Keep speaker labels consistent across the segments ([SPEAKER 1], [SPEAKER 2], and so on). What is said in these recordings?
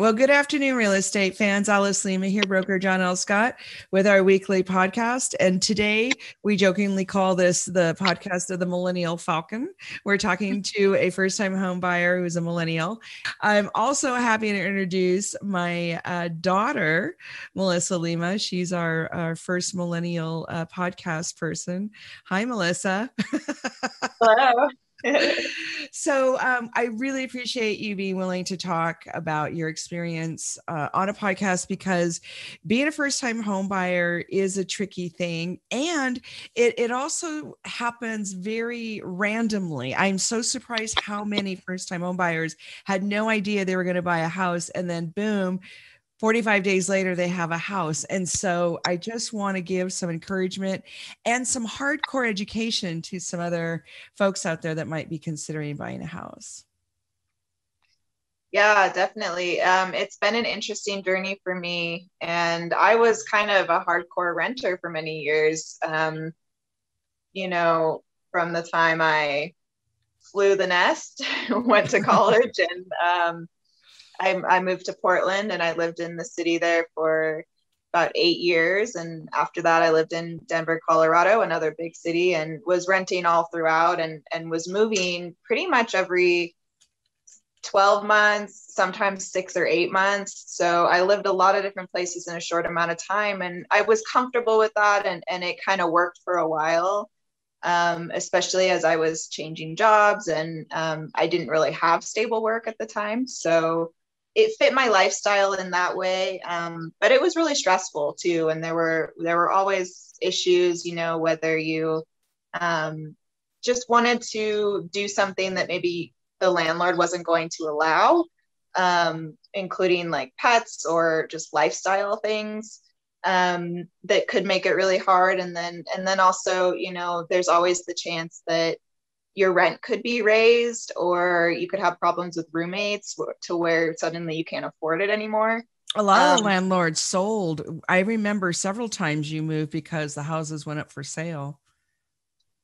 [SPEAKER 1] Well, good afternoon, real estate fans. Alice Lima here, broker John L. Scott, with our weekly podcast. And today we jokingly call this the podcast of the Millennial Falcon. We're talking to a first-time home buyer who's a millennial. I'm also happy to introduce my daughter, Melissa Lima. She's our first millennial podcast person. Hi, Melissa.
[SPEAKER 2] Hello.
[SPEAKER 1] So I really appreciate you being willing to talk about your experience on a podcast, because being a first-time home buyer is a tricky thing. And it also happens very randomly. I'm so surprised how many first-time home buyers had no idea they were going to buy a house, and then boom, 45 days later, they have a house. And so I just want to give some encouragement and some hardcore education to some other folks out there that might be considering buying a house.
[SPEAKER 2] Yeah, definitely. It's been an interesting journey for me. And I was kind of a hardcore renter for many years. From the time I flew the nest, went to college, and I moved to Portland, and I lived in the city there for about 8 years. And after that, I lived in Denver, Colorado, another big city, and was renting all throughout, and was moving pretty much every 12 months, sometimes 6 or 8 months. So I lived a lot of different places in a short amount of time. And I was comfortable with that. And it kind of worked for a while, especially as I was changing jobs, and I didn't really have stable work at the time. So it fit my lifestyle in that way. But it was really stressful too. And there were always issues, whether you just wanted to do something that maybe the landlord wasn't going to allow, including like pets or just lifestyle things that could make it really hard. And then also, there's always the chance that your rent could be raised, or you could have problems with roommates to where suddenly you can't afford it anymore.
[SPEAKER 1] A lot of the landlords sold. I remember several times you moved because the houses went up for sale.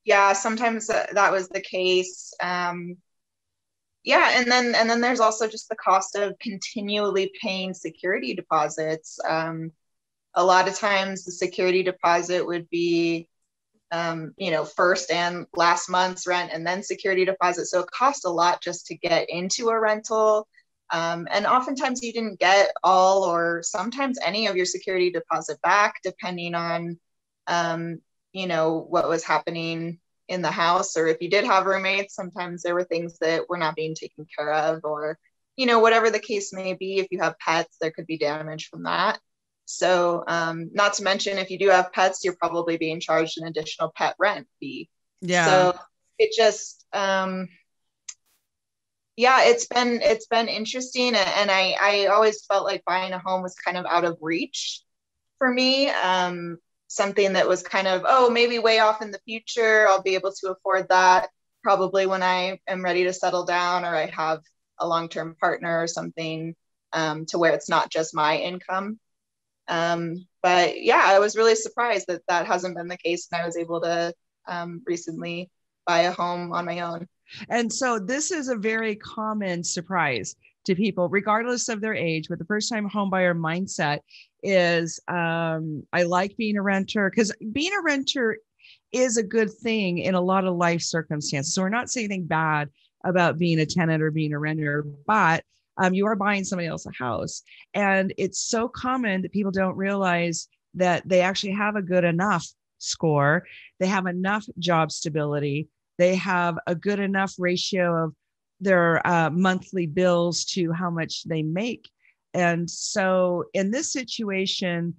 [SPEAKER 2] Yeah, sometimes that was the case. Yeah, and then there's also just the cost of continually paying security deposits. A lot of times the security deposit would be first and last month's rent, and then security deposit. So it cost a lot just to get into a rental. And oftentimes you didn't get all or sometimes any of your security deposit back, depending on, what was happening in the house. Or if you did have roommates, sometimes there were things that were not being taken care of, or, whatever the case may be. If you have pets, there could be damage from that. So not to mention, if you do have pets, you're probably being charged an additional pet rent fee.
[SPEAKER 1] Yeah.
[SPEAKER 2] So it just, it's been interesting. And I always felt like buying a home was kind of out of reach for me. Something that was kind of, maybe way off in the future, I'll be able to afford that probably when I am ready to settle down, or I have a long-term partner or something, to where it's not just my income. But yeah, I was really surprised that hasn't been the case, and I was able to recently buy a home on my own.
[SPEAKER 1] And so this is a very common surprise to people, regardless of their age, with the first-time homebuyer mindset is, I like being a renter, because being a renter is a good thing in a lot of life circumstances. So we're not saying anything bad about being a tenant or being a renter, but you are buying somebody else a house. And it's so common that people don't realize that they actually have a good enough score. They have enough job stability. They have a good enough ratio of their monthly bills to how much they make. And so in this situation,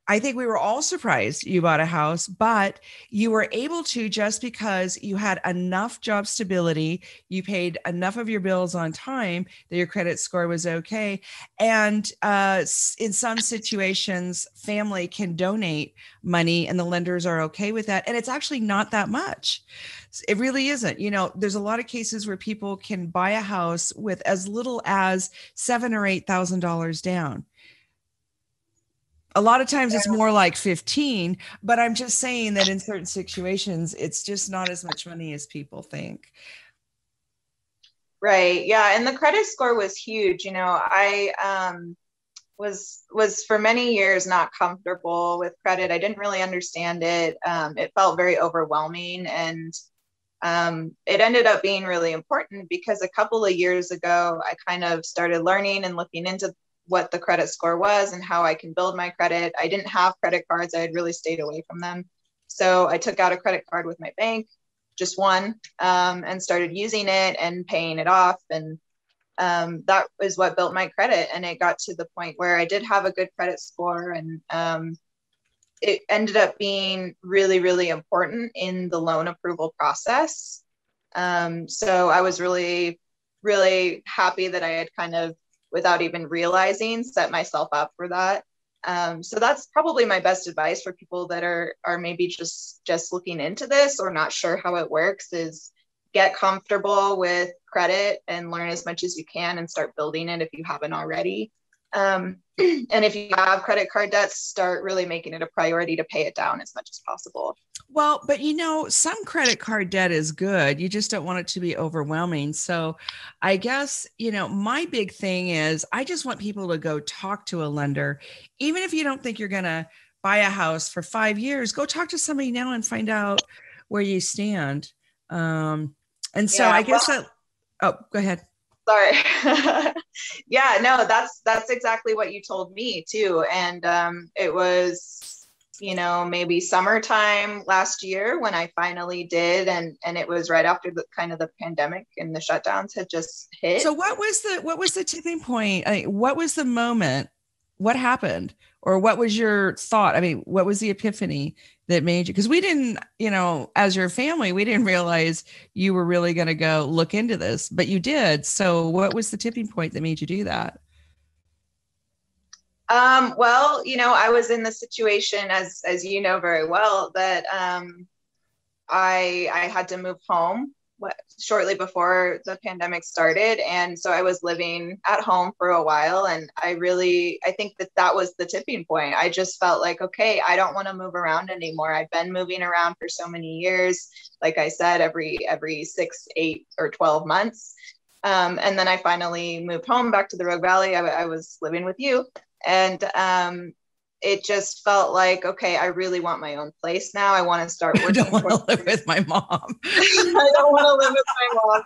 [SPEAKER 1] I think we were all surprised you bought a house, but you were able to, just because you had enough job stability, you paid enough of your bills on time, that your credit score was okay. And in some situations, family can donate money and the lenders are okay with that. And it's actually not that much. It really isn't. There's a lot of cases where people can buy a house with as little as $7,000 or $8,000 down. A lot of times it's more like 15, but I'm just saying that in certain situations, it's just not as much money as people think.
[SPEAKER 2] Right. Yeah. And the credit score was huge. I was for many years not comfortable with credit. I didn't really understand it. It felt very overwhelming, and it ended up being really important because a couple of years ago, I kind of started learning and looking into what the credit score was and how I can build my credit. I didn't have credit cards. I had really stayed away from them. So I took out a credit card with my bank, just one, and started using it and paying it off. And that is what built my credit. And it got to the point where I did have a good credit score, and it ended up being really, really important in the loan approval process. So I was really, really happy that I had kind of, without even realizing, set myself up for that. So that's probably my best advice for people that are maybe just looking into this or not sure how it works, is get comfortable with credit and learn as much as you can and start building it if you haven't already. And if you have credit card debts, start really making it a priority to pay it down as much as possible.
[SPEAKER 1] Well, but some credit card debt is good. You just don't want it to be overwhelming. So I guess, my big thing is I just want people to go talk to a lender. Even if you don't think you're going to buy a house for 5 years, go talk to somebody now and find out where you stand. And so I guess go ahead.
[SPEAKER 2] Sorry. Yeah, no, that's exactly what you told me too. And it was, maybe summertime last year when I finally did, and it was right after the kind of the pandemic and the shutdowns had just hit.
[SPEAKER 1] So what was the tipping point? What was the moment? What happened? Or what was your thought? I mean, what was the epiphany that made you? Because we didn't, as your family, we didn't realize you were really going to go look into this, but you did. So what was the tipping point that made you do that?
[SPEAKER 2] Well, I was in the situation, as you know very well, that I had to move home shortly before the pandemic started. And so I was living at home for a while. And I think that was the tipping point. I just felt like, okay, I don't want to move around anymore. I've been moving around for so many years. Like I said, every 6, 8, or 12 months. And then I finally moved home back to the Rogue Valley. I was living with you. And it just felt like, okay, I really want my own place now. I want to start working.
[SPEAKER 1] I don't want to live with my mom.
[SPEAKER 2] I don't want to live with my mom.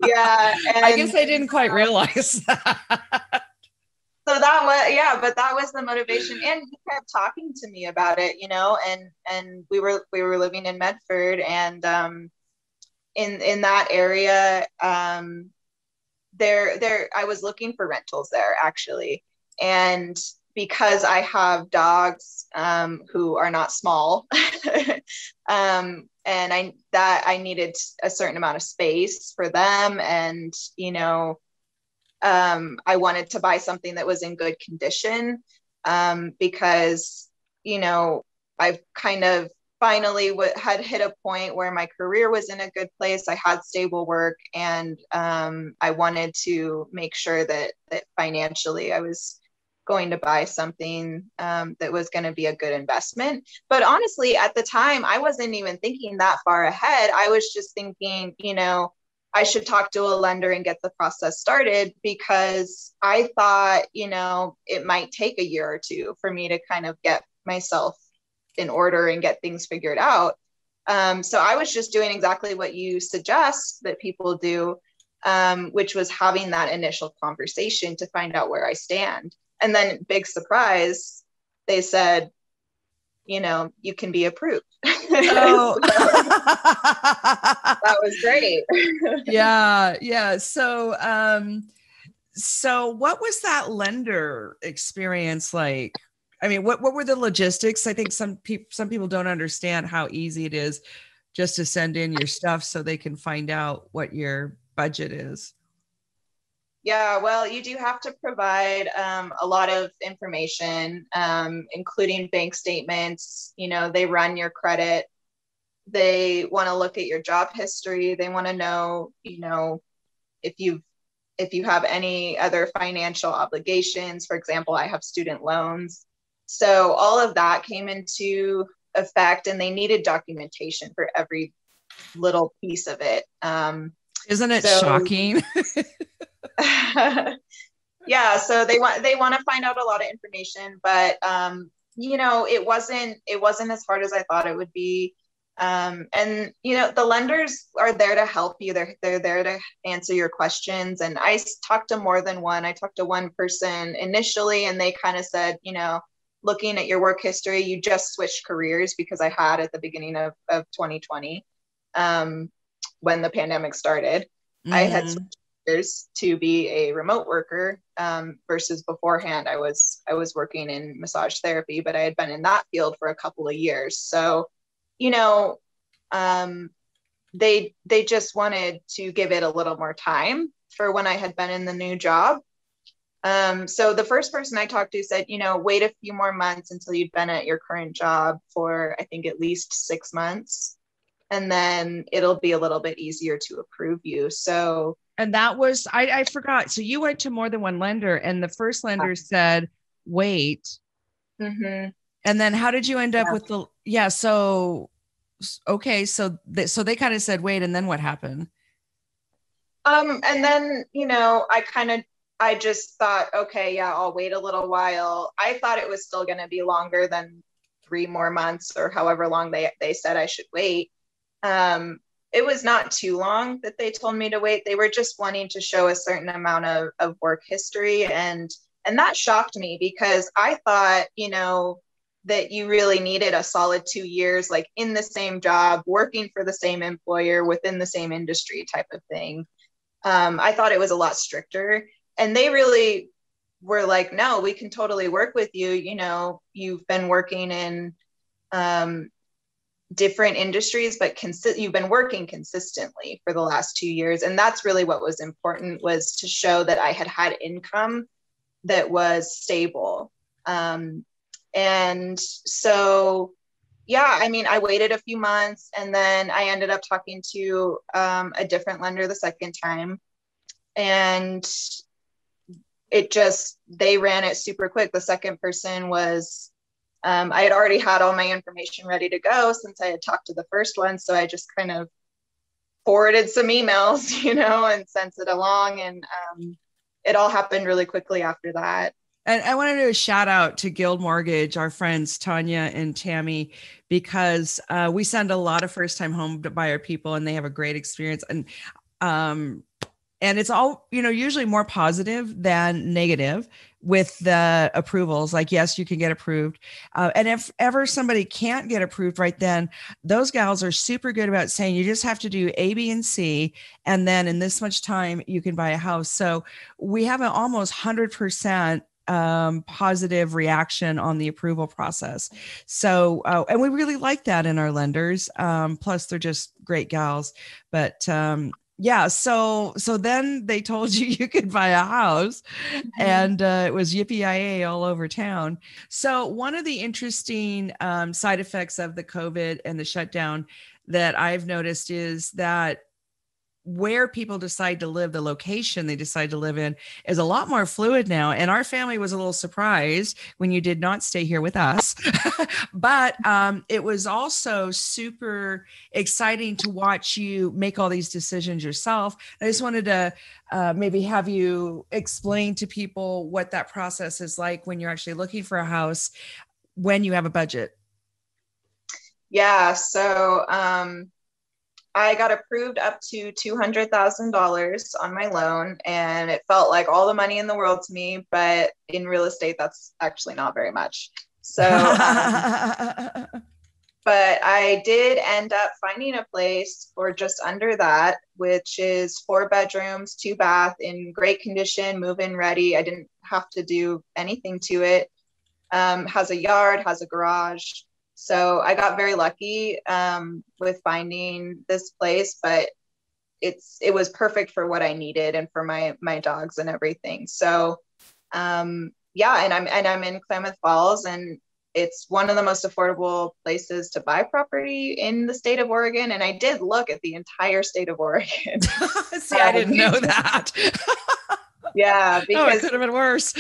[SPEAKER 2] Yeah. And
[SPEAKER 1] I guess I didn't quite realize that.
[SPEAKER 2] So that was, but that was the motivation. And he kept talking to me about it, and we were living in Medford, and in that area, there I was looking for rentals there actually. And because I have dogs who are not small, and I needed a certain amount of space for them, and I wanted to buy something that was in good condition, because I've kind of finally had hit a point where my career was in a good place. I had stable work, and I wanted to make sure that financially I was going to buy something that was going to be a good investment. But honestly, at the time, I wasn't even thinking that far ahead. I was just thinking, I should talk to a lender and get the process started, because I thought, it might take a year or two for me to kind of get myself in order and get things figured out. So I was just doing exactly what you suggest that people do, which was having that initial conversation to find out where I stand. And then, big surprise, they said, you can be approved. Oh. That was great.
[SPEAKER 1] Yeah. So what was that lender experience like? I mean, what were the logistics? I think some people don't understand how easy it is just to send in your stuff so they can find out what your budget is.
[SPEAKER 2] Yeah, well, you do have to provide a lot of information, including bank statements. They run your credit. They want to look at your job history. They want to know, if you have any other financial obligations. For example, I have student loans. So all of that came into effect, and they needed documentation for every little piece of it.
[SPEAKER 1] Isn't it
[SPEAKER 2] So
[SPEAKER 1] shocking?
[SPEAKER 2] yeah, so they want to find out a lot of information, but it wasn't as hard as I thought it would be. And the lenders are there to help you. They're there to answer your questions. And I talked to more than one. I talked to one person initially, and they kind of said, looking at your work history, you just switched careers, because I had at the beginning of 2020, when the pandemic started. I had switched careers to be a remote worker, versus beforehand I was working in massage therapy, but I had been in that field for a couple of years. So they just wanted to give it a little more time for when I had been in the new job. So the first person I talked to said, wait a few more months until you've been at your current job for, I think, at least 6 months. And then it'll be a little bit easier to approve you. So,
[SPEAKER 1] and that was, I forgot. So you went to more than one lender, and the first lender said, wait.
[SPEAKER 2] mm-hmm.
[SPEAKER 1] And then how did you end up with so, okay. So they kind of said, wait, and then what happened?
[SPEAKER 2] And then, I just thought, okay, yeah, I'll wait a little while. I thought it was still going to be longer than 3 more months, or however long they said I should wait. It was not too long that they told me to wait. They were just wanting to show a certain amount of work history. And that shocked me, because I thought, that you really needed a solid 2 years, like in the same job, working for the same employer within the same industry type of thing. I thought it was a lot stricter, and they really were like, no, we can totally work with you. You've been working in different industries, but you've been working consistently for the last 2 years. And that's really what was important, was to show that I had income that was stable. And so, yeah, I mean, I waited a few months, and then I ended up talking to a different lender the second time. And they ran it super quick. The second person was, I had already had all my information ready to go since I had talked to the first one. So I just kind of forwarded some emails, and sent it along. And it all happened really quickly after that.
[SPEAKER 1] And I want to do a shout out to Guild Mortgage, our friends Tanya and Tammy, because we send a lot of first time home buyer people, and they have a great experience. And it's all, usually more positive than negative with the approvals. Like, yes, you can get approved. And if ever somebody can't get approved right then, those gals are super good about saying, you just have to do A, B, and C. And then in this much time, you can buy a house. So we have an almost 100% positive reaction on the approval process. So, and we really like that in our lenders. Plus they're just great gals, but, yeah. So then they told you could buy a house, and it was yippee-yi-yay all over town. So one of the interesting side effects of the COVID and the shutdown that I've noticed is that where people decide to live, the location they decide to live in, is a lot more fluid now. And our family was a little surprised when you did not stay here with us. But it was also super exciting to watch you make all these decisions yourself. I just wanted to maybe have you explain to people what that process is like when you're actually looking for a house, when you have a budget.
[SPEAKER 2] Yeah. So, I got approved up to $200,000 on my loan, and it felt like all the money in the world to me, but in real estate, that's actually not very much. So, but I did end up finding a place for just under that, which is 4 bedrooms, 2 bath, in great condition, move-in ready. I didn't have to do anything to it. Has a yard, has a garage. So I got very lucky with finding this place, but it was perfect for what I needed and for my dogs and everything. So yeah, and I'm in Klamath Falls, and it's one of the most affordable places to buy property in the state of Oregon. And I did look at the entire state of Oregon.
[SPEAKER 1] See, I didn't know that.
[SPEAKER 2] Yeah, because
[SPEAKER 1] it could have been worse.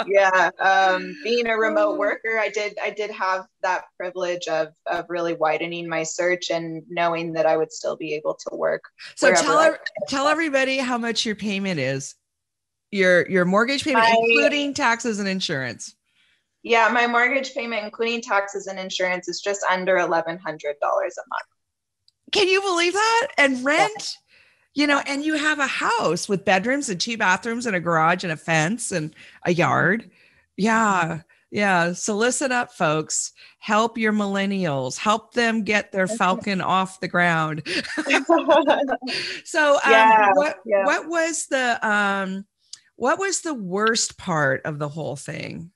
[SPEAKER 2] Yeah. Being a remote worker, I did have that privilege of really widening my search and knowing that I would still be able to work
[SPEAKER 1] So
[SPEAKER 2] wherever.
[SPEAKER 1] tell everybody how much your payment is. Your mortgage payment, including taxes and insurance.
[SPEAKER 2] Yeah, my mortgage payment, including taxes and insurance, is just under $1,100 a month.
[SPEAKER 1] Can you believe that? And rent, and you have a house with bedrooms and 2 bathrooms and a garage and a fence and a yard. Yeah. Yeah. So listen up, folks. Help your millennials. Help them get their Falcon off the ground. So what was the worst part of the whole thing?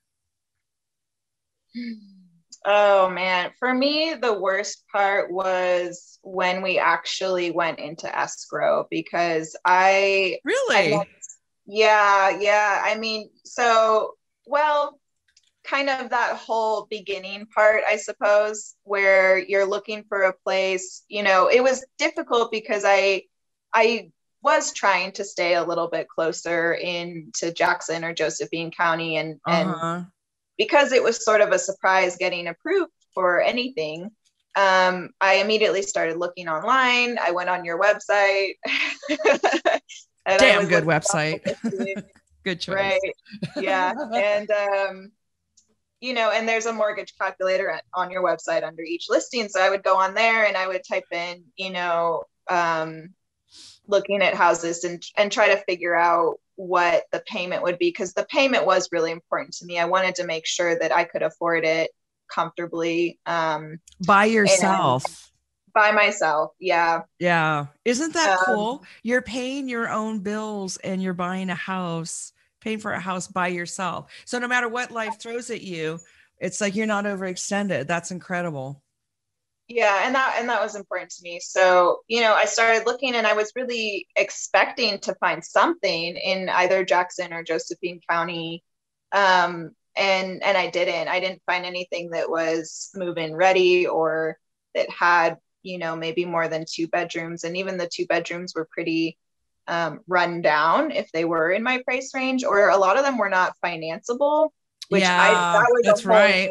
[SPEAKER 2] Oh man, for me, the worst part was when we actually went into escrow, because yeah. I mean, kind of that whole beginning part, I suppose, where you're looking for a place, it was difficult because I was trying to stay a little bit closer into Jackson or Josephine County, and because it was sort of a surprise getting approved for anything, I immediately started looking online. I went on your website.
[SPEAKER 1] Damn good website. Good choice.
[SPEAKER 2] Right. Yeah. And, and there's a mortgage calculator on your website under each listing. So I would go on there and I would type in, looking at houses and try to figure out what the payment would be, because the payment was really important to me. I wanted to make sure that I could afford it comfortably.
[SPEAKER 1] By yourself.
[SPEAKER 2] By myself. Yeah.
[SPEAKER 1] Yeah. Isn't that cool? You're paying your own bills and you're buying paying for a house by yourself. So no matter what life throws at you, it's like you're not overextended. That's incredible.
[SPEAKER 2] Yeah. And that was important to me. So, I started looking and I was really expecting to find something in either Jackson or Josephine County. And I didn't find anything that was move-in ready or that had, maybe more than 2 bedrooms. And even the 2 bedrooms were pretty run down if they were in my price range, or a lot of them were not financeable, which that was that's a whole right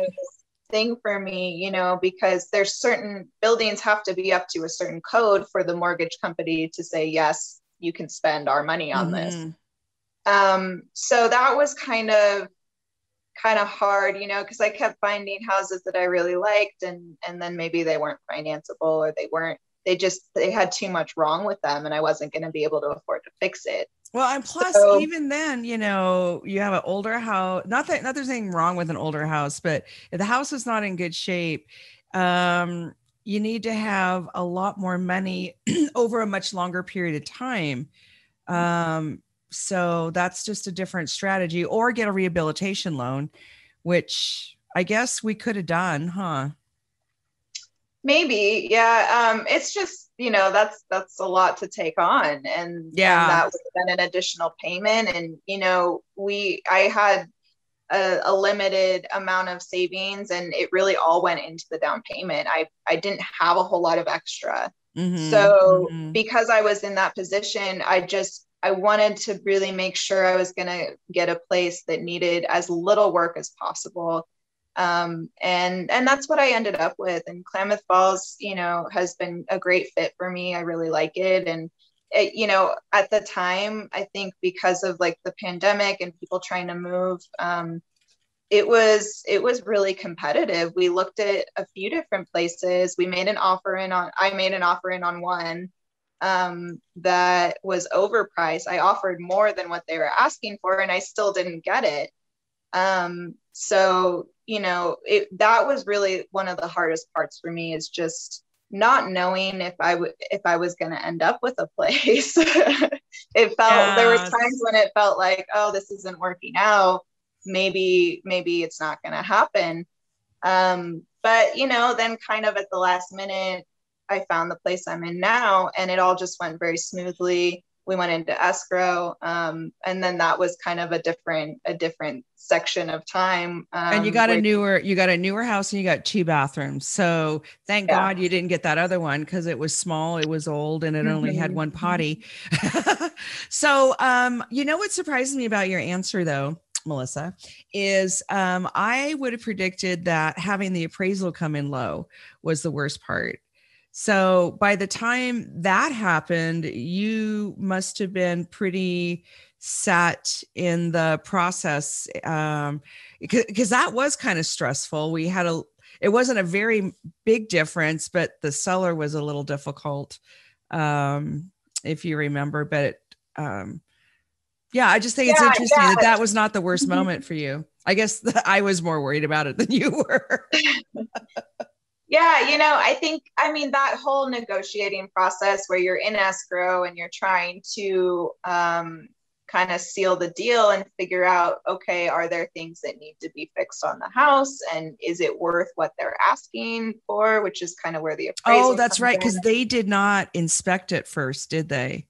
[SPEAKER 2] thing for me, because there's certain buildings have to be up to a certain code for the mortgage company to say, yes, you can spend our money on this. So that was kind of hard, because I kept finding houses that I really liked, and then maybe they weren't financeable, or they had too much wrong with them and I wasn't going to be able to afford to fix it.
[SPEAKER 1] Well, and plus, even then, you have an older house. Not that there's anything wrong with an older house, but if the house is not in good shape, you need to have a lot more money over a much longer period of time. So that's just a different strategy, or get a rehabilitation loan, which I guess we could have done, huh?
[SPEAKER 2] Maybe. Yeah. It's just, that's a lot to take on. And that would have been an additional payment. And, I had a limited amount of savings, and it really all went into the down payment. I didn't have a whole lot of extra. So because I was in that position, I wanted to really make sure I was going to get a place that needed as little work as possible. And that's what I ended up with. And Klamath Falls, has been a great fit for me. I really like it. And at the time, I think because of like the pandemic and people trying to move, it was really competitive. We looked at a few different places. I made an offer in on one, that was overpriced. I offered more than what they were asking for, and I still didn't get it. So, that was really one of the hardest parts for me, is just not knowing if I was going to end up with a place. There were times when it felt like, oh, this isn't working out. Maybe it's not going to happen. But, then kind of at the last minute, I found the place I'm in now, and it all just went very smoothly. we went into escrow. And then that was kind of a different section of time.
[SPEAKER 1] And you got a newer house and you got 2 bathrooms. So thank God you didn't get that other one because it was small, it was old, and it only had one potty. So, what surprises me about your answer though, Melissa, is I would have predicted that having the appraisal come in low was the worst part. So by the time that happened, you must have been pretty set in the process, because that was kind of stressful. It wasn't a very big difference, but the seller was a little difficult, if you remember. But I just think it's interesting that was not the worst moment for you. I guess I was more worried about it than you were.
[SPEAKER 2] Yeah, that whole negotiating process where you're in escrow and you're trying to kind of seal the deal and figure out, okay, are there things that need to be fixed on the house? And is it worth what they're asking for? Which is kind of where the appraisal.
[SPEAKER 1] Oh, that's right. Because they did not inspect it first, did they?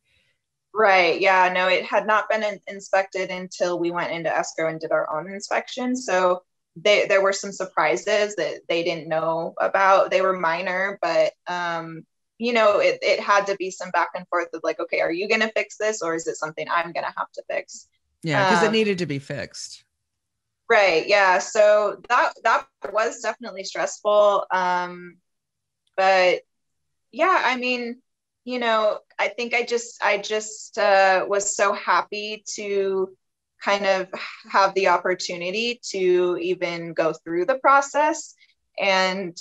[SPEAKER 2] Right. Yeah, no, it had not been inspected until we went into escrow and did our own inspection. So there were some surprises that they didn't know about. They were minor, but it had to be some back and forth of like, okay, are you going to fix this, or is it something I'm going to have to fix?
[SPEAKER 1] Yeah, because it needed to be fixed.
[SPEAKER 2] Right. Yeah. So that was definitely stressful. But yeah, I think I just was so happy to kind of have the opportunity to even go through the process. And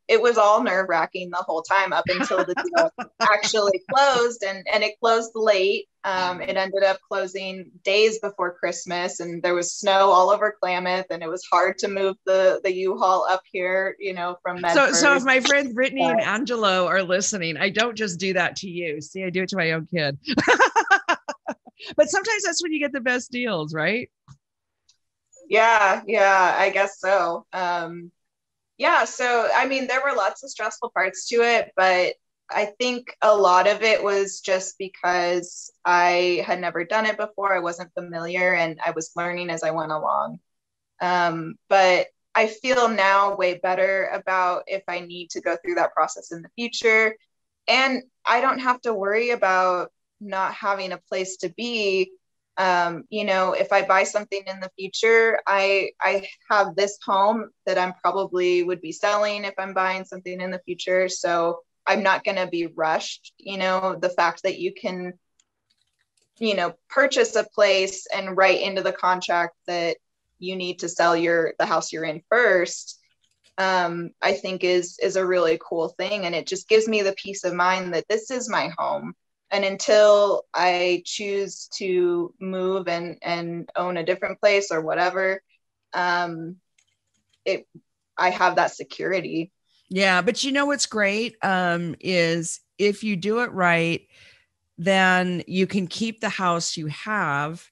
[SPEAKER 2] it was all nerve-wracking the whole time up until the deal actually closed, and it closed late. It ended up closing days before Christmas, and there was snow all over Klamath, and it was hard to move the U-Haul up here, from Medford.
[SPEAKER 1] So if my friends Brittany and Angelo are listening, I don't just do that to you. See, I do it to my own kid. But sometimes that's when you get the best deals, right?
[SPEAKER 2] Yeah, I guess so. So, there were lots of stressful parts to it, but I think a lot of it was just because I had never done it before. I wasn't familiar, and I was learning as I went along. But I feel now way better about if I need to go through that process in the future. And I don't have to worry about not having a place to be. If I buy something in the future, I have this home that I'm probably would be selling if I'm buying something in the future. So I'm not going to be rushed. The fact that you can, purchase a place and write into the contract that you need to sell the house you're in first, I think is a really cool thing. And it just gives me the peace of mind that this is my home. And until I choose to move and own a different place or whatever, I have that security.
[SPEAKER 1] Yeah, but what's great is if you do it right, then you can keep the house you have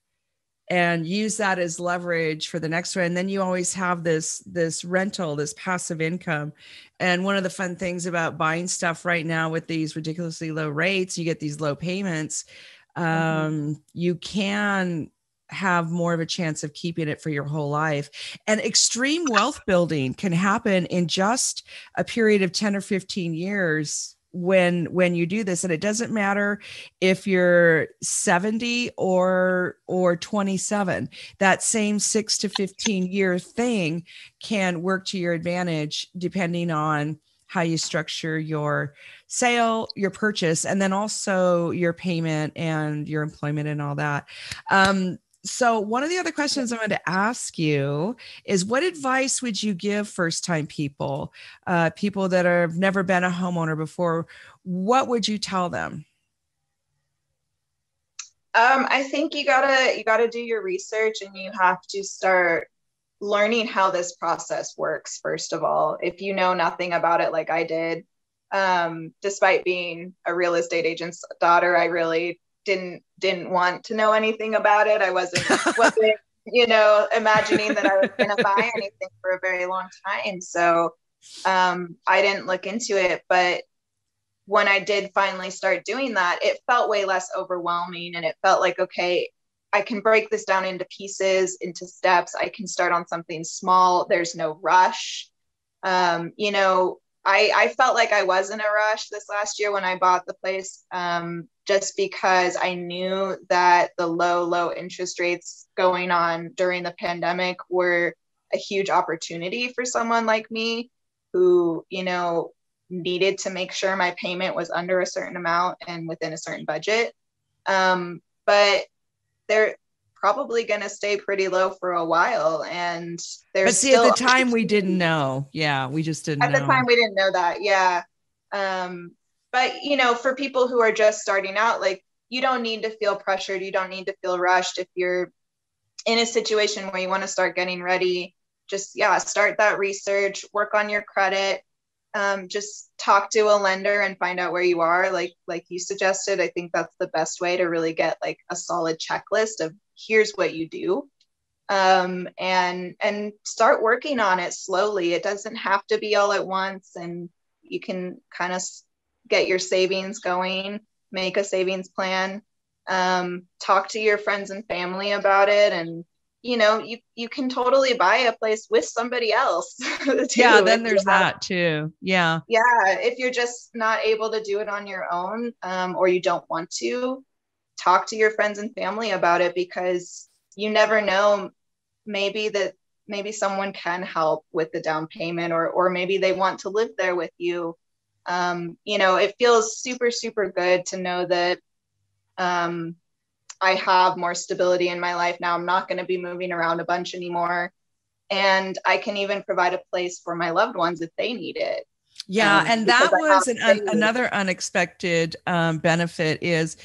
[SPEAKER 1] and use that as leverage for the next one. And then you always have this rental, this passive income. And one of the fun things about buying stuff right now with these ridiculously low rates, you get these low payments. You can have more of a chance of keeping it for your whole life. And extreme wealth building can happen in just a period of 10 or 15 years when you do this. And it doesn't matter if you're 70 or 27, that same 6 to 15 year thing can work to your advantage depending on how you structure your sale, your purchase, and then also your payment and your employment and all that. So one of the other questions I wanted to ask you is, what advice would you give first-time people, people that have never been a homeowner before? What would you tell them?
[SPEAKER 2] I think you gotta do your research, and you have to start learning how this process works. First of all, if you know nothing about it, like I did, despite being a real estate agent's daughter, I really didn't want to know anything about it. I wasn't imagining that I was going to buy anything for a very long time. So I didn't look into it, but when I did finally start doing that, it felt way less overwhelming, and it felt like, okay, I can break this down into pieces, into steps. I can start on something small. There's no rush. You know, I felt like I was in a rush this last year when I bought the place, just because I knew that the low interest rates going on during the pandemic were a huge opportunity for someone like me who, you know, needed to make sure my payment was under a certain amount and within a certain budget. But they're probably going to stay pretty low for a while. And there's
[SPEAKER 1] But see, at
[SPEAKER 2] still
[SPEAKER 1] the time we didn't know. Yeah, we just didn't
[SPEAKER 2] at the
[SPEAKER 1] know.
[SPEAKER 2] time we didn't know that. Yeah. But you know, for people who are just starting out, like, you don't need to feel pressured. You don't need to feel rushed. If you're in a situation where you want to start getting ready, just, yeah, start that research, work on your credit, just talk to a lender and find out where you are. Like you suggested, I think that's the best way to really get like a solid checklist of here's what you do. And start working on it slowly. It doesn't have to be all at once, and you can kind of get your savings going, make a savings plan, talk to your friends and family about it. And, you know, you can totally buy a place with somebody else too.
[SPEAKER 1] Yeah, then there's that too. Yeah.
[SPEAKER 2] Yeah, if you're just not able to do it on your own, or you don't want to, talk to your friends and family about it, because you never know, maybe someone can help with the down payment, or maybe they want to live there with you. You know, it feels super good to know that I have more stability in my life now. I'm not going to be moving around a bunch anymore. And I can even provide a place for my loved ones if they need it.
[SPEAKER 1] Yeah, and that was another unexpected benefit is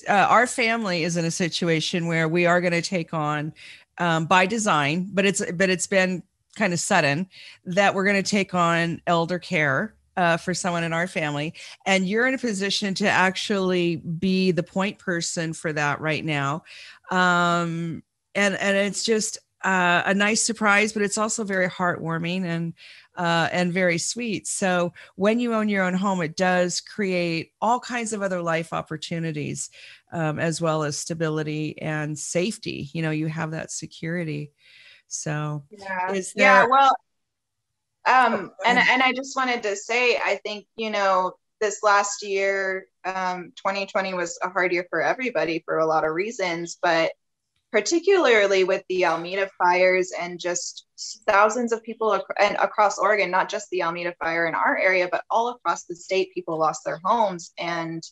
[SPEAKER 1] our family is in a situation where we are going to take on, by design, but it's been kind of sudden that we're going to take on elder care for someone in our family, and you're in a position to actually be the point person for that right now, and it's just a nice surprise, but it's also very heartwarming and very sweet. So when you own your own home, it does create all kinds of other life opportunities, as well as stability and safety. You know, you have that security. So is there?
[SPEAKER 2] Yeah, well, and I just wanted to say, I think, you know, this last year, 2020 was a hard year for everybody for a lot of reasons, but particularly with the Alameda fires and just thousands of people across Oregon, not just the Alameda fire in our area, but all across the state, people lost their homes. And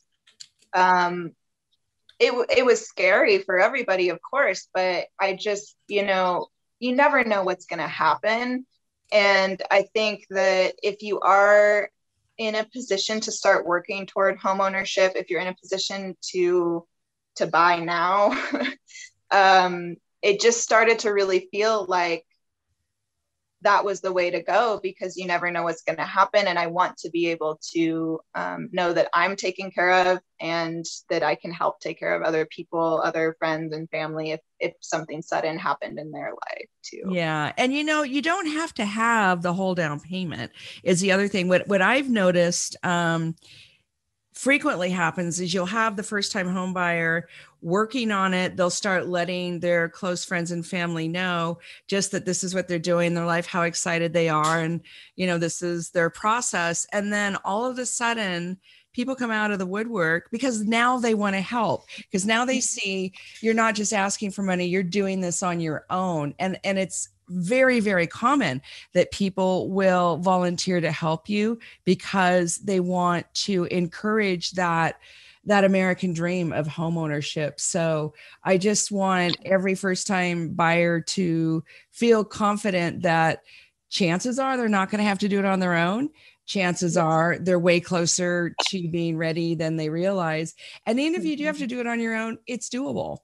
[SPEAKER 2] it was scary for everybody, of course, but I just, you know, you never know what's going to happen. And I think that if you are in a position to start working toward homeownership, if you're in a position to buy now, it just started to really feel like that was the way to go, because you never know what's going to happen. And I want to be able to know that I'm taken care of, and that I can help take care of other people, other friends and family, if something sudden happened in their life too.
[SPEAKER 1] Yeah. And, you know, you don't have to have the whole down payment is the other thing. What I've noticed, frequently happens is you'll have the first time home buyer working on it. They'll start letting their close friends and family know just that this is what they're doing in their life, how excited they are. And, you know, this is their process. And then all of a sudden people come out of the woodwork because now they want to help, because now they see you're not just asking for money, you're doing this on your own. And it's very, very common that people will volunteer to help you because they want to encourage that American dream of homeownership. So I just want every first time buyer to feel confident that chances are they're not going to have to do it on their own. Chances are they're way closer to being ready than they realize. And even if you do have to do it on your own, it's doable.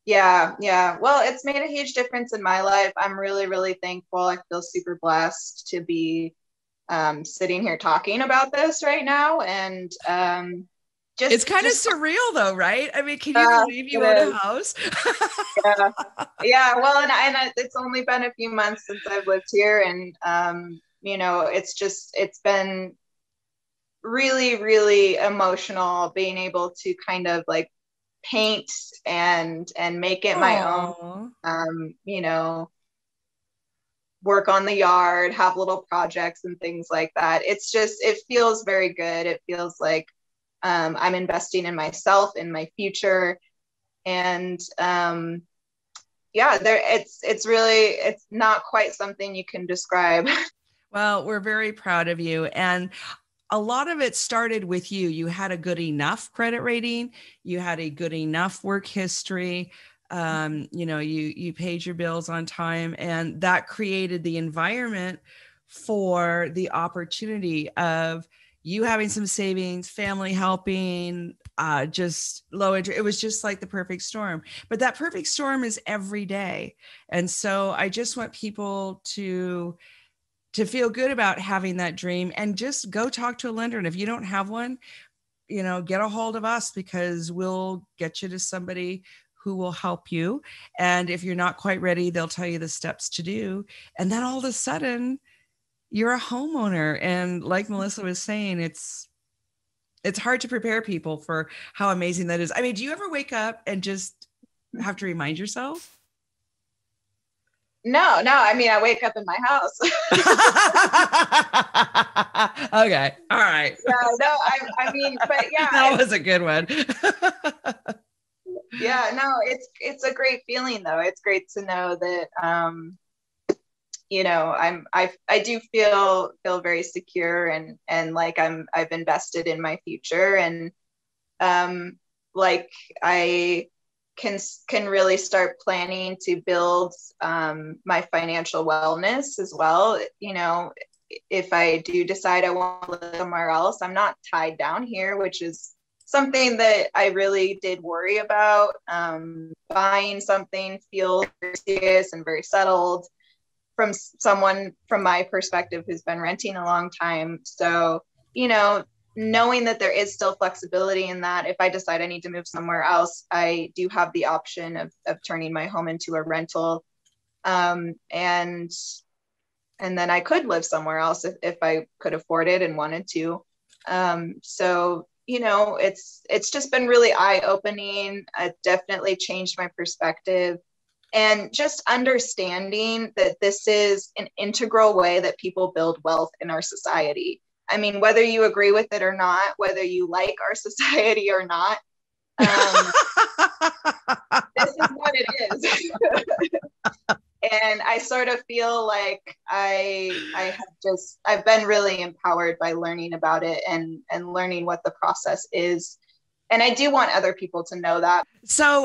[SPEAKER 2] Yeah. Well, it's made a huge difference in my life. I'm really, really thankful. I feel super blessed to be sitting here talking about this right now. And
[SPEAKER 1] it's kind of surreal though, right? I mean, can you believe you own a house?
[SPEAKER 2] Yeah. Well, and it's only been a few months since I've lived here. And, you know, it's been really, really emotional being able to kind of like paint and make it my own. You know, work on the yard, have little projects and things like that. It's just, it feels very good. It feels like I'm investing in myself, in my future. And yeah, it's really, it's not quite something you can describe.
[SPEAKER 1] Well, we're very proud of you. And a lot of it started with you. You had a good enough credit rating. You had a good enough work history. You know, you paid your bills on time, and that created the environment for the opportunity of you having some savings, family helping, just low interest. It was just like the perfect storm. But that perfect storm is every day. And so I just want people to feel good about having that dream, and just go talk to a lender. And if you don't have one, you know, get a hold of us, because we'll get you to somebody who will help you. And if you're not quite ready, they'll tell you the steps to do. And then all of a sudden you're a homeowner. And like Melissa was saying, it's hard to prepare people for how amazing that is. I mean, do you ever wake up and just have to remind yourself?
[SPEAKER 2] No, I mean, I wake up in my house.
[SPEAKER 1] Okay. All right.
[SPEAKER 2] Yeah, no, I mean, but yeah.
[SPEAKER 1] That was a good one.
[SPEAKER 2] Yeah, no, it's a great feeling though. It's great to know that, you know, I do feel very secure, and like I've invested in my future, and, like I can really start planning to build my financial wellness as well. You know, if I do decide I want to live somewhere else, I'm not tied down here, which is something that I really did worry about. Buying something feels very serious and very settled from someone from my perspective who's been renting a long time. So, you know, knowing that there is still flexibility in that, if I decide I need to move somewhere else, I do have the option of turning my home into a rental. And then I could live somewhere else if I could afford it and wanted to. So, you know, it's just been really eye-opening. It definitely changed my perspective, and just understanding that this is an integral way that people build wealth in our society. I mean, whether you agree with it or not, whether you like our society or not, this is what it is. And I sort of feel like I've been really empowered by learning about it and learning what the process is. And I do want other people to know that.
[SPEAKER 1] So,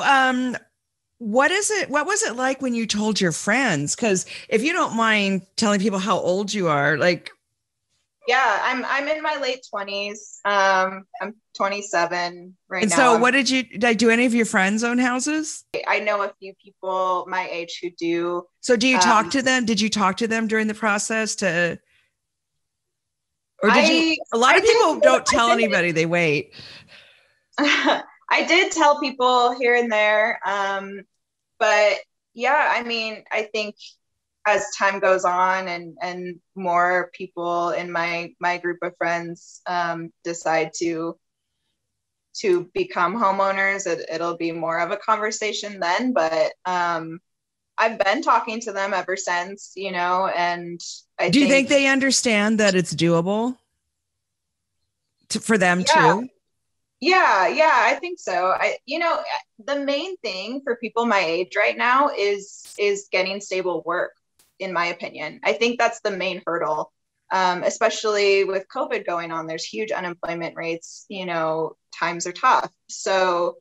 [SPEAKER 1] what was it like when you told your friends? Because if you don't mind telling people how old you are, like.
[SPEAKER 2] Yeah, I'm in my late 20s. I'm 27 right now.
[SPEAKER 1] And so what do any of your friends own houses?
[SPEAKER 2] I know a few people my age who do.
[SPEAKER 1] So do you talk to them? Did you talk to them during the process a lot of people don't tell anybody, they wait.
[SPEAKER 2] I did tell people here and there. But yeah, I mean, I think as time goes on and more people in my group of friends decide to become homeowners, it'll be more of a conversation then. But I've been talking to them ever since, you know, and
[SPEAKER 1] do you think they understand that it's doable for them too?
[SPEAKER 2] Yeah, I think so. You know, the main thing for people my age right now is getting stable work, in my opinion. I think that's the main hurdle, especially with COVID going on. There's huge unemployment rates, you know, times are tough. So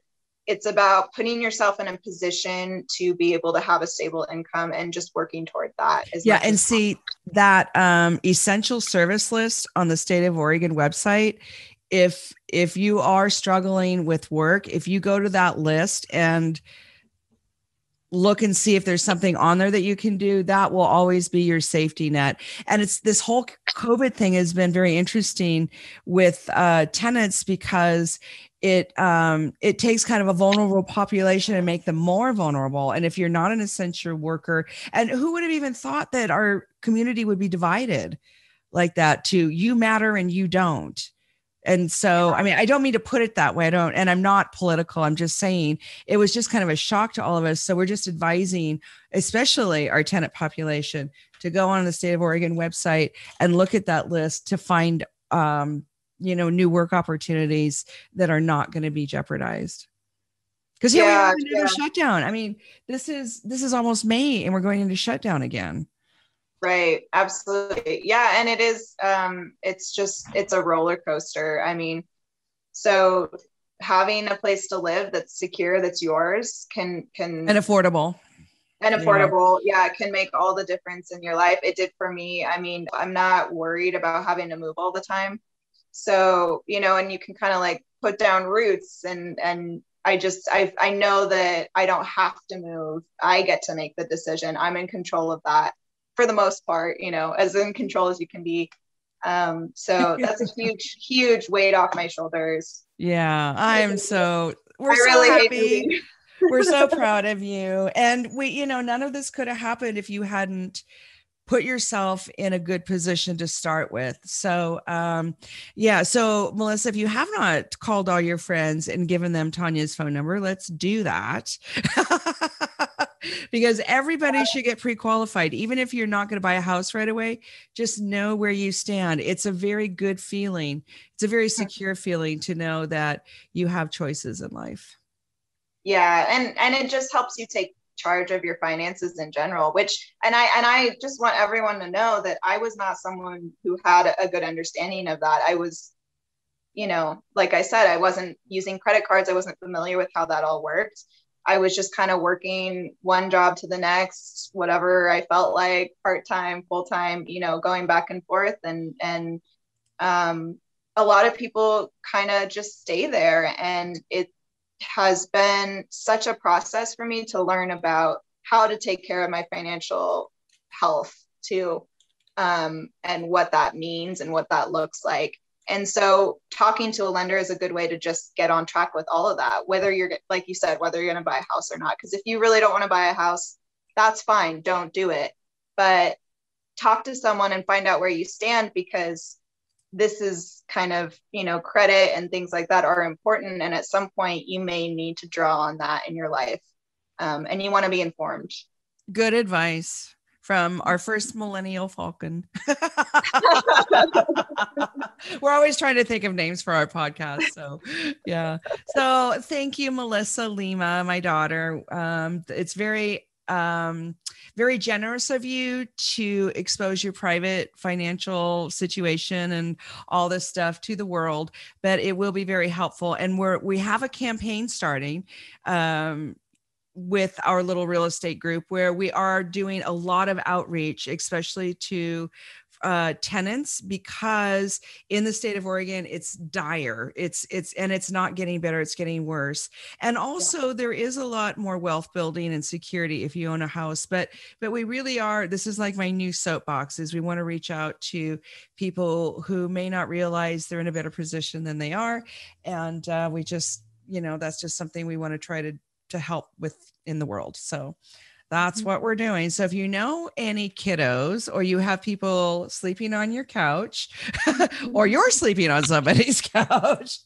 [SPEAKER 2] it's about putting yourself in a position to be able to have a stable income and just working toward that.
[SPEAKER 1] And see that essential service list on the state of Oregon website. If you are struggling with work, if you go to that list and look and see if there's something on there that you can do, that will always be your safety net. And it's this whole COVID thing has been very interesting with tenants, because it takes kind of a vulnerable population and make them more vulnerable. And if you're not an essential worker, and who would have even thought that our community would be divided like that, to you matter and you don't. And so, I mean, I don't mean to put it that way. And I'm not political. I'm just saying it was just kind of a shock to all of us. So we're just advising, especially our tenant population, to go on the state of Oregon website and look at that list to find, new work opportunities that are not going to be jeopardized. Because here we have another shutdown. I mean, this is almost May and we're going into shutdown again.
[SPEAKER 2] Right. Absolutely. Yeah. And it is, it's a roller coaster. I mean, so having a place to live that's secure, that's yours and
[SPEAKER 1] affordable.
[SPEAKER 2] Yeah, it can make all the difference in your life. It did for me. I mean, I'm not worried about having to move all the time. So, and you can kind of like put down roots and I know that I don't have to move. I get to make the decision. I'm in control of that. For the most part, as in control as you can be. So that's a huge, huge weight off my shoulders.
[SPEAKER 1] Yeah, we're so happy. We're so proud of you. And none of this could have happened if you hadn't put yourself in a good position to start with. So, so Melissa, if you have not called all your friends and given them Tanya's phone number, let's do that. Because everybody should get pre-qualified. Even if you're not going to buy a house right away, just know where you stand. It's a very good feeling. It's a very secure feeling to know that you have choices in life.
[SPEAKER 2] Yeah. And it just helps you take charge of your finances in general, and I just want everyone to know that I was not someone who had a good understanding of that. I was, like I said, I wasn't using credit cards. I wasn't familiar with how that all worked. I was just kind of working one job to the next, whatever I felt like, part-time, full-time, going back and forth. And a lot of people kind of just stay there. And it has been such a process for me to learn about how to take care of my financial health too, and what that means and what that looks like. And so talking to a lender is a good way to just get on track with all of that, whether you're, like you said, whether you're going to buy a house or not. Because if you really don't want to buy a house, that's fine. Don't do it. But talk to someone and find out where you stand, because this is kind of, credit and things like that are important. And at some point you may need to draw on that in your life. And you want to be informed.
[SPEAKER 1] Good advice from our first Millennial Falcon. We're always trying to think of names for our podcast. So, yeah. So thank you, Melissa Lima, my daughter. It's very generous of you to expose your private financial situation and all this stuff to the world, but it will be very helpful. And we have a campaign starting, with our little real estate group, where we are doing a lot of outreach, especially to tenants, because in the state of Oregon, it's dire. It's not getting better. It's getting worse. And also there is a lot more wealth building and security if you own a house, but we really are, this is like my new soapbox, is we want to reach out to people who may not realize they're in a better position than they are. And we just, that's just something we want to try to help with in the world. So that's what we're doing. So if you know any kiddos, or you have people sleeping on your couch, or you're sleeping on somebody's couch,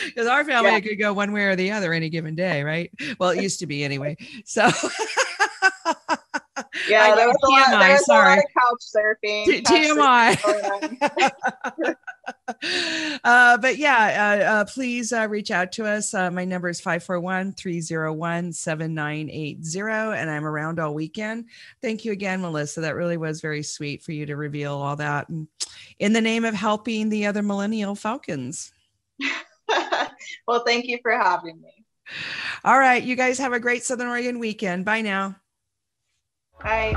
[SPEAKER 1] because our family could go one way or the other any given day, right? Well, it used to be anyway. So
[SPEAKER 2] yeah, there was a lot of couch surfing.
[SPEAKER 1] TMI. But please reach out to us. My number is 541-301-7980, and I'm around all weekend. Thank you again, Melissa. That really was very sweet for you to reveal all that, and in the name of helping the other Millennial Falcons.
[SPEAKER 2] Well, thank you for having me.
[SPEAKER 1] All right, you guys have a great Southern Oregon weekend. Bye now.
[SPEAKER 2] Bye.